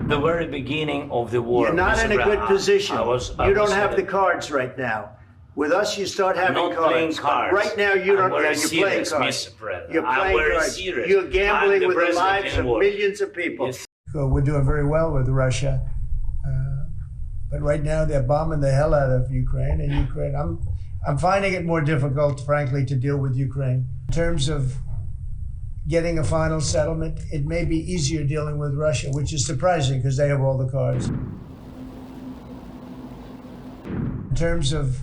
the very beginning of the war. You're not Mr. in a good Brown, position. I You was don't have the cards right now. With us, you start having not playing cards. cards. Right now, you don't. I'm very You're playing serious, cards. Mr. President. You're I'm playing very cards. serious. You're gambling I'm the with the president lives in of war. millions of people. Yes. We're doing very well with Russia, but right now they're bombing the hell out of Ukraine. And Ukraine, I'm finding it more difficult, frankly, to deal with Ukraine. In terms of getting a final settlement, it may be easier dealing with Russia, which is surprising because they have all the cards. In terms of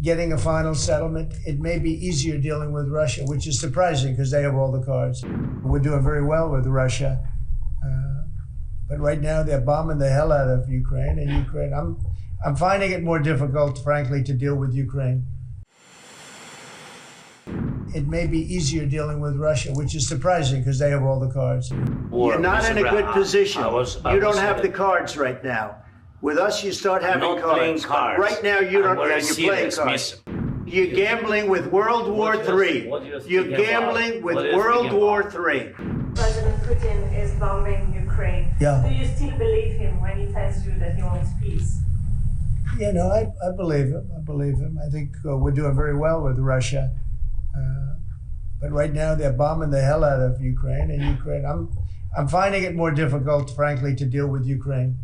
getting a final settlement, it may be easier dealing with Russia, which is surprising because they have all the cards. We're doing very well with Russia, but right now they're bombing the hell out of Ukraine. And Ukraine, I'm finding it more difficult, frankly, to deal with Ukraine. It may be easier dealing with Russia, which is surprising because they have all the cards. You're not Mr. in a Brown, good position. You don't have the uh, cards right now. With us, you start having not playing cards. cards. Right now, you I'm don't. very You're playing serious, cards. Mr. You're gambling with World War III. what you're You're speaking gambling about? with What are you World speaking War about? III. President Putin is bombing Ukraine. Yeah. Do you still believe him when he tells you that he wants peace? You know, I believe him. I believe him. I think we're doing very well with Russia, but right now they're bombing the hell out of Ukraine. And Ukraine, I'm finding it more difficult, frankly, to deal with Ukraine.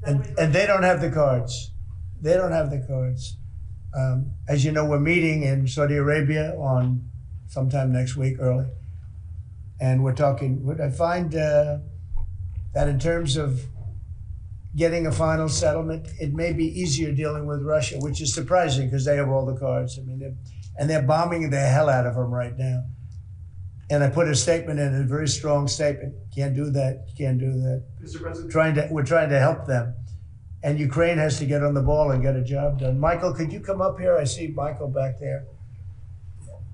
And they don't have the cards. They don't have the cards. As you know, we're meeting in Saudi Arabia on sometime next week, early, and we're talking. I find that in terms of getting a final settlement, it may be easier dealing with Russia, which is surprising because they have all the cards. I mean, they're bombing the hell out of them right now. And I put a statement in, a very strong statement. Can't do that. Can't do that. Mr. President. We're trying to help them, and Ukraine has to get on the ball and get a job done. Michael, could you come up here? I see Michael back there.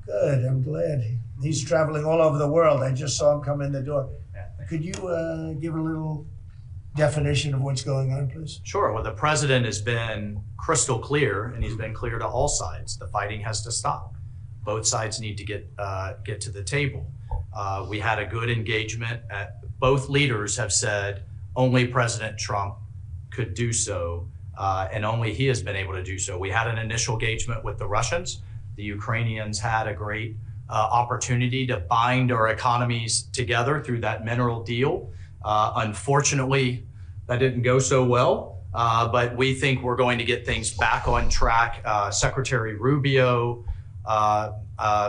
Good. I'm glad. He's traveling all over the world. I just saw him come in the door. Could you give a little definition of what's going on, please? Sure. Well, the president has been crystal clear, and he's been clear to all sides. The fighting has to stop. Both sides need to get to the table. We had a good engagement. Both leaders have said only President Trump could do so, and only he has been able to do so. We had an initial engagement with the Russians. The Ukrainians had a great opportunity to bind our economies together through that mineral deal. Unfortunately, that didn't go so well, but we think we're going to get things back on track. Secretary Rubio,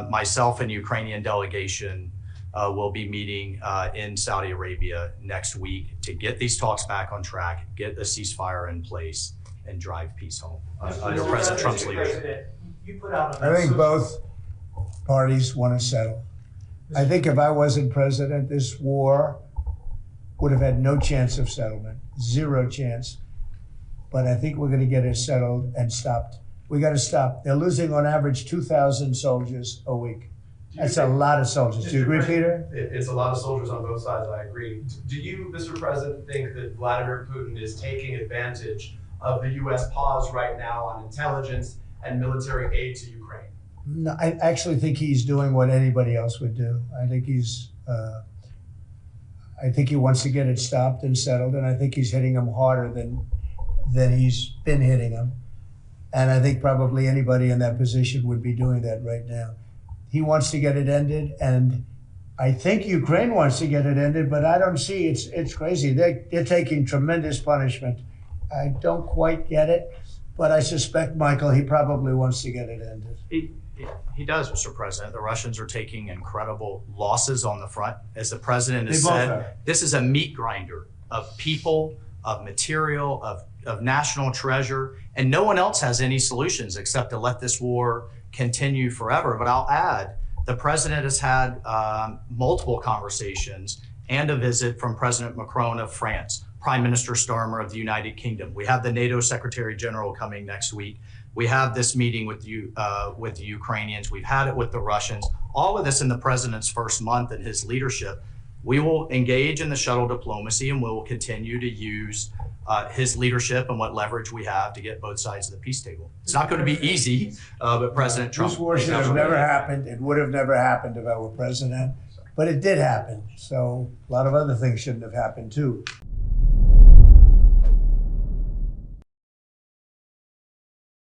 myself and Ukrainian delegation will be meeting in Saudi Arabia next week to get these talks back on track, get a ceasefire in place, and drive peace home under President Trump's leadership. You put out I think both parties want to settle. I think if I wasn't president, this war would have had no chance of settlement, zero chance. But I think we're going to get it settled and stopped. We got to stop. They're losing on average 2,000 soldiers a week. That's a lot of soldiers. Do you agree, Peter? It's a lot of soldiers on both sides, I agree. Do you, Mr. President, think that Vladimir Putin is taking advantage of the U.S. pause right now on intelligence and military aid to Ukraine? No, I actually think he's doing what anybody else would do. I think he wants to get it stopped and settled, and I think he's hitting them harder than he's been hitting them. And I think probably anybody in that position would be doing that right now. He wants to get it ended, and I think Ukraine wants to get it ended, but I don't see, it's crazy. They're taking tremendous punishment. I don't quite get it, but I suspect, Michael, he probably wants to get it ended. He does, Mr. President. The Russians are taking incredible losses on the front. As the president has They both said, are. this is a meat grinder of people, of material, of national treasure, and no one else has any solutions except to let this war continue forever. But I'll add, the president has had multiple conversations and a visit from President Macron of France, Prime Minister Starmer of the United Kingdom. We have the NATO Secretary General coming next week. We have this meeting with the Ukrainians. We've had it with the Russians. All of this in the president's first month in his leadership. We will engage in the shuttle diplomacy, and we will continue to use his leadership and what leverage we have to get both sides of the peace table. It's not going to be easy, but President Trump. This war should have never happened. It would have never happened if I were president, but it did happen. So a lot of other things shouldn't have happened too.